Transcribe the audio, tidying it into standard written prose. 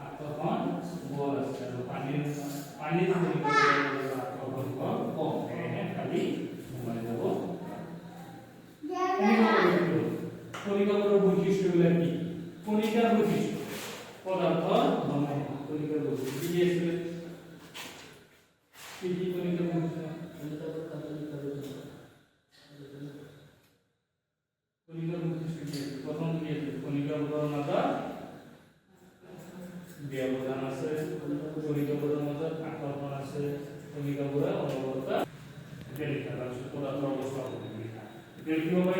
আকর্ষণ বল আছে পানির পানির পরীক্ষা আকর্ষণ বল কম এখানে খালি মানে দেব কণিকার বৈশিষ্ট্যগুলো কি কণিকার বৈশিষ্ট্য পদার্থ ঘন কণিকার বৈশিষ্ট্য কি আছে কি কণিকার বৈশিষ্ট্য কণিকার বৈশিষ্ট্য কি প্রথম কি আছে কণিকার প্রধানতা ব্যবধান আছে কণিকা প্রধানতা আকর্ষণ আছে কণিকা পুরা অনবরতা এটা লেখা আছে পদার্থ অবস্থা এটা কি হবে